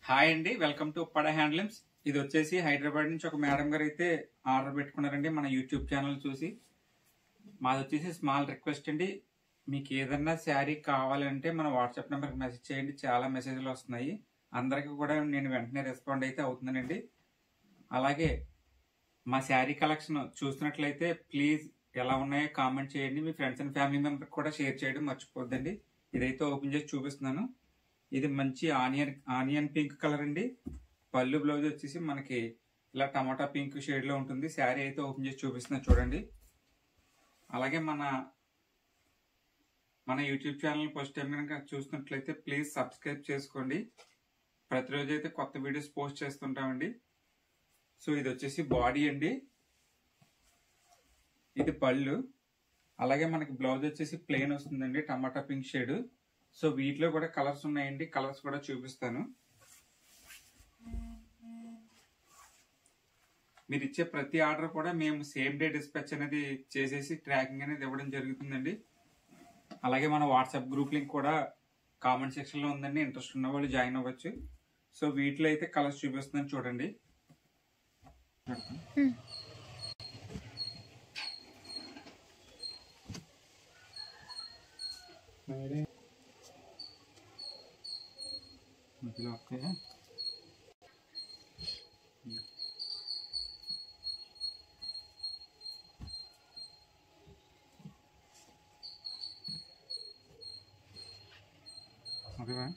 Hi అండి, welcome to Uppada handlooms. ఇది వచ్చేసి హైదరాబాద్ నుంచి ఒక మేడం గారు అయితే ఆర్డర్ పెట్టుకున్నారండి మన యూట్యూబ్ ఛానల్ చూసి. మాది వచ్చేసి స్మాల్ రిక్వెస్ట్ అండి, మీకు ఏదన్నా శారీ కావాలంటే మన వాట్సాప్ నెంబర్కి మెసేజ్ చేయండి. చాలా మెసేజ్లు వస్తున్నాయి, అందరికీ కూడా నేను వెంటనే రెస్పాండ్ అయితే అవుతున్నానండి. అలాగే మా శారీ కలెక్షన్ చూస్తున్నట్లయితే ప్లీజ్ ఎలా ఉన్నాయో కామెంట్ చేయండి. మీ ఫ్రెండ్స్ అండ్ ఫ్యామిలీ మెంబర్కి కూడా షేర్ చేయడం మర్చిపోద్దండి. ఇదైతే ఓపెన్ చేసి చూపిస్తున్నాను. ఇది మంచి ఆనియన్ పింక్ కలర్ అండి. పళ్ళు బ్లౌజ్ వచ్చేసి మనకి ఇలా టమాటా పింక్ షేడ్ లో ఉంటుంది. శారీ అయితే ఓపెన్ చేసి చూపిస్తున్నా చూడండి. అలాగే మన యూట్యూబ్ ఛానల్ ఫస్ట్ టైం కనుక చూస్తున్నట్లయితే ప్లీజ్ సబ్స్క్రైబ్ చేసుకోండి. ప్రతిరోజు అయితే కొత్త వీడియోస్ పోస్ట్ చేస్తుంటామండి. సో ఇది వచ్చేసి బాడీ అండి, ఇది పళ్ళు. అలాగే మనకి బ్లౌజ్ వచ్చేసి ప్లెయిన్ వస్తుందండి, టమాటా పింక్ షేడ్. సో వీటిలో కూడా కలర్స్ ఉన్నాయండి, కలర్స్ కూడా చూపిస్తాను. మీరు ఇచ్చే ప్రతి ఆర్డర్ కూడా మేము సేమ్ డే డిస్పాచ్ అనేది చేసేసి ట్రాకింగ్ అనేది ఇవ్వడం జరుగుతుందండి. అలాగే మన వాట్సాప్ గ్రూప్ లింక్ కూడా కామెంట్ సెక్షన్ లో ఉందండి, ఇంట్రెస్ట్ ఉన్న వాళ్ళు జాయిన్ అవ్వచ్చు. సో వీటిలో అయితే కలర్స్ చూపిస్తున్నాను చూడండి. Okay, okay ma'am.